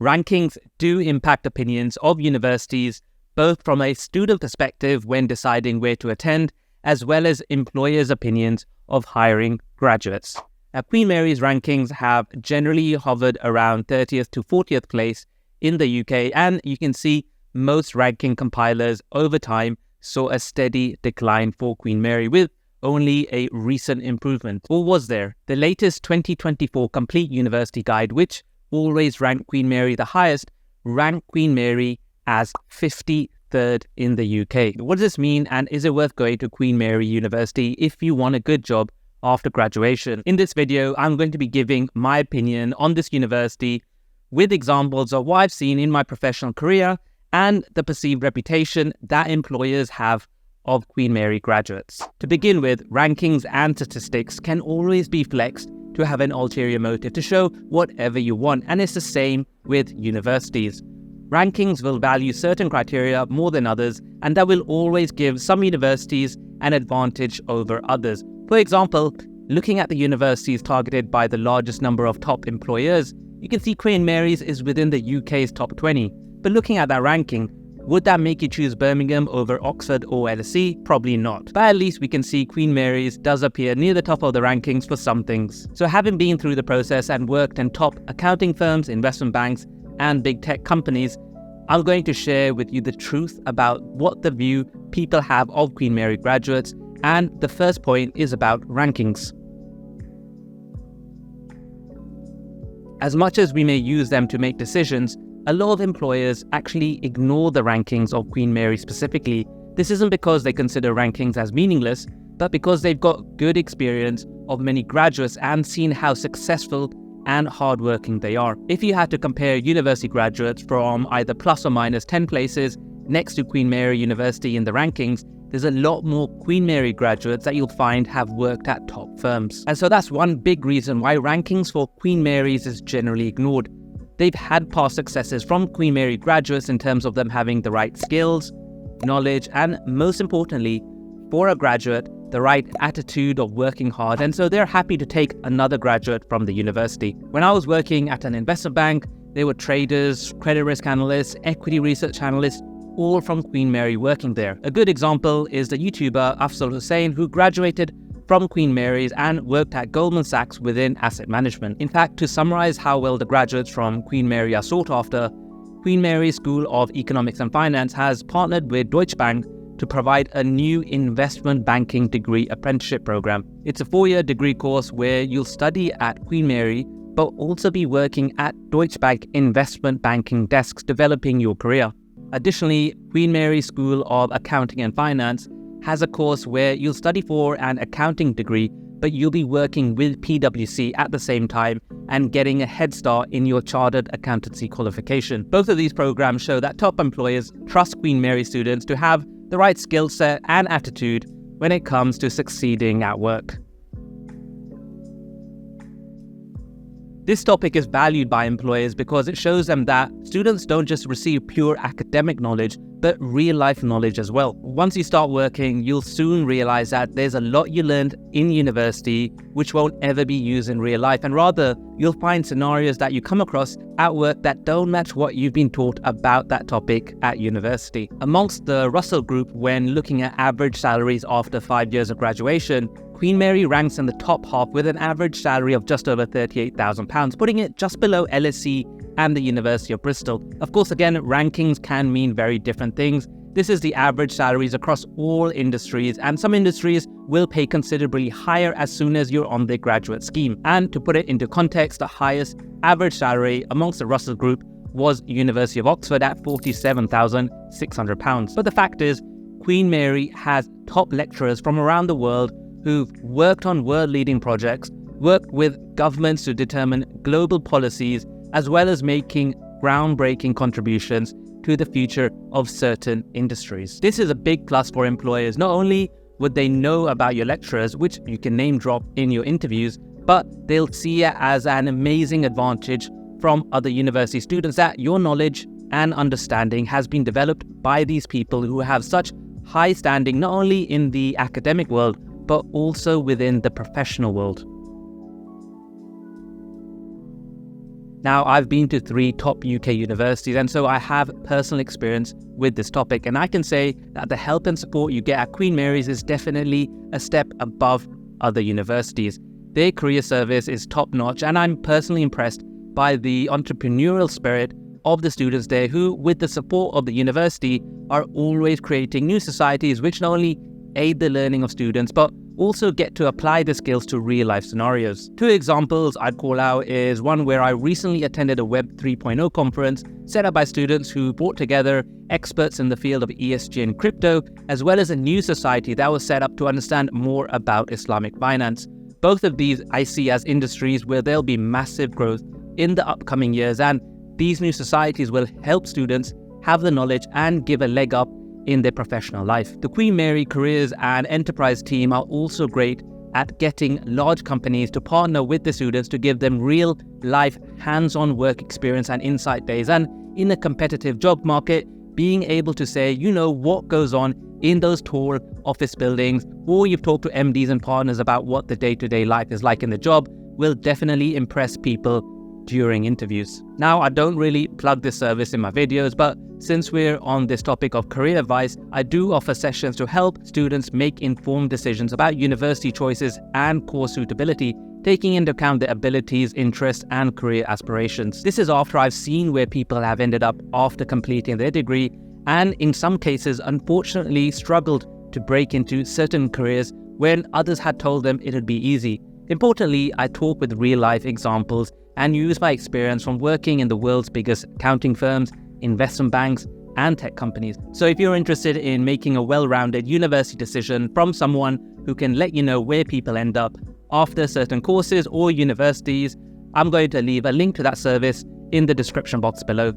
Rankings do impact opinions of universities, both from a student perspective when deciding where to attend, as well as employers' opinions of hiring graduates. Now, Queen Mary's rankings have generally hovered around 30th to 40th place in the UK, and you can see most ranking compilers over time saw a steady decline for Queen Mary, with only a recent improvement. Or was there? The latest 2024 Complete University Guide, which always ranked Queen Mary the highest, ranked Queen Mary as 53rd in the UK. What does this mean, and is it worth going to Queen Mary University if you want a good job after graduation? In this video, I'm going to be giving my opinion on this university with examples of what I've seen in my professional career and the perceived reputation that employers have of Queen Mary graduates. To begin with, rankings and statistics can always be flexed to have an ulterior motive to show whatever you want, and it's the same with universities. Rankings will value certain criteria more than others, and that will always give some universities an advantage over others. For example, looking at the universities targeted by the largest number of top employers, you can see Queen Mary's is within the UK's top 20. But looking at that ranking, would that make you choose Birmingham over Oxford or LSE? Probably not. But at least we can see Queen Mary's does appear near the top of the rankings for some things. So having been through the process and worked in top accounting firms, investment banks, and big tech companies, I'm going to share with you the truth about what the view people have of Queen Mary graduates, and the first point is about rankings. As much as we may use them to make decisions, a lot of employers actually ignore the rankings of Queen Mary specifically. This isn't because they consider rankings as meaningless, but because they've got good experience of many graduates and seen how successful and hardworking they are. If you had to compare university graduates from either plus or minus 10 places next to Queen Mary University in the rankings, there's a lot more Queen Mary graduates that you'll find have worked at top firms. And so that's one big reason why rankings for Queen Mary's is generally ignored. They've had past successes from Queen Mary graduates in terms of them having the right skills, knowledge, and most importantly, for a graduate, the right attitude of working hard, and so they're happy to take another graduate from the university. When I was working at an investment bank, there were traders, credit risk analysts, equity research analysts, all from Queen Mary working there. A good example is the YouTuber Afzal Hussain, who graduated from Queen Mary's and worked at Goldman Sachs within asset management. In fact, to summarize how well the graduates from Queen Mary are sought after, Queen Mary School of Economics and Finance has partnered with Deutsche Bank to provide a new investment banking degree apprenticeship program. It's a 4-year degree course where you'll study at Queen Mary, but also be working at Deutsche Bank investment banking desks, developing your career. Additionally, Queen Mary School of Accounting and Finance has a course where you'll study for an accounting degree, but you'll be working with PwC at the same time and getting a head start in your chartered accountancy qualification. Both of these programs show that top employers trust Queen Mary students to have the right skill set and attitude when it comes to succeeding at work. This topic is valued by employers because it shows them that students don't just receive pure academic knowledge, but real-life knowledge as well. Once you start working, you'll soon realize that there's a lot you learned in university which won't ever be used in real life, and rather, you'll find scenarios that you come across at work that don't match what you've been taught about that topic at university. Amongst the Russell Group, when looking at average salaries after 5 years of graduation, Queen Mary ranks in the top half with an average salary of just over £38,000, putting it just below LSE and the University of Bristol. Of course, again, rankings can mean very different things. This is the average salaries across all industries, and some industries will pay considerably higher as soon as you're on their graduate scheme. And to put it into context, the highest average salary amongst the Russell Group was University of Oxford at £47,600. But the fact is, Queen Mary has top lecturers from around the world who've worked on world-leading projects, worked with governments to determine global policies, as well as making groundbreaking contributions to the future of certain industries. This is a big plus for employers. Not only would they know about your lecturers, which you can name drop in your interviews, but they'll see it as an amazing advantage from other university students that your knowledge and understanding has been developed by these people who have such high standing, not only in the academic world, but also within the professional world. Now, I've been to 3 top UK universities, and so I have personal experience with this topic. And I can say that the help and support you get at Queen Mary's is definitely a step above other universities. Their career service is top-notch, and I'm personally impressed by the entrepreneurial spirit of the students there who, with the support of the university, are always creating new societies which not only aid the learning of students, but also get to apply the skills to real-life scenarios. 2 examples I'd call out is one where I recently attended a Web 3.0 conference set up by students who brought together experts in the field of ESG and crypto, as well as a new society that was set up to understand more about Islamic finance. Both of these I see as industries where there'll be massive growth in the upcoming years, and these new societies will help students have the knowledge and give a leg up in their professional life. The Queen Mary Careers and Enterprise team are also great at getting large companies to partner with the students to give them real life hands-on work experience and insight days. And in a competitive job market, being able to say, you know, what goes on in those tall office buildings, or you've talked to MDs and partners about what the day-to-day life is like in the job, will definitely impress people during interviews. Now, I don't really plug this service in my videos, but since we're on this topic of career advice, I do offer sessions to help students make informed decisions about university choices and course suitability, taking into account their abilities, interests, and career aspirations. This is after I've seen where people have ended up after completing their degree, and in some cases, unfortunately, struggled to break into certain careers when others had told them it would be easy. Importantly, I talk with real-life examples and use my experience from working in the world's biggest accounting firms, investment banks, and tech companies. So if you're interested in making a well-rounded university decision from someone who can let you know where people end up after certain courses or universities, I'm going to leave a link to that service in the description box below.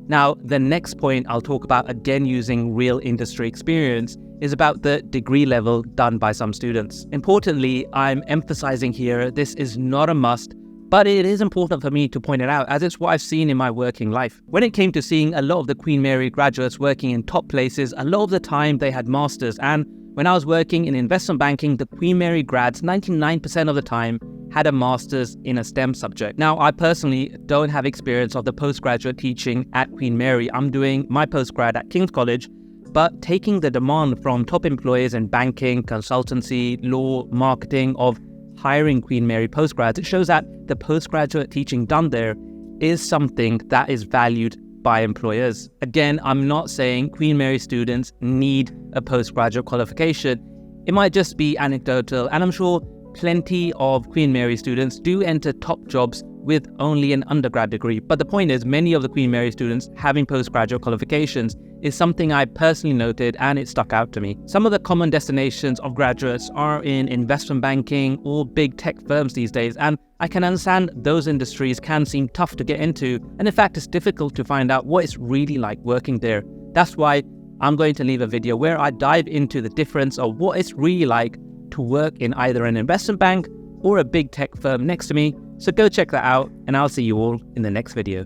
Now, the next point I'll talk about, again using real industry experience, is about the degree level done by some students. Importantly, I'm emphasizing here, this is not a must, but it is important for me to point it out as it's what I've seen in my working life. When it came to seeing a lot of the Queen Mary graduates working in top places, a lot of the time they had masters, and when I was working in investment banking, the Queen Mary grads 99% of the time had a master's in a STEM subject. Now, I personally don't have experience of the postgraduate teaching at Queen Mary. I'm doing my postgrad at King's College, but taking the demand from top employers in banking, consultancy, law, marketing of hiring Queen Mary postgrads, it shows that the postgraduate teaching done there is something that is valued by employers. Again, I'm not saying Queen Mary students need a postgraduate qualification. It might just be anecdotal, and I'm sure plenty of Queen Mary students do enter top jobs with only an undergrad degree. But the point is, many of the Queen Mary students having postgraduate qualifications is something I personally noted, and it stuck out to me. Some of the common destinations of graduates are in investment banking or big tech firms these days, and I can understand those industries can seem tough to get into, and in fact it's difficult to find out what it's really like working there. That's why I'm going to leave a video where I dive into the difference of what it's really like to work in either an investment bank or a big tech firm next to me. So go check that out, and I'll see you all in the next video.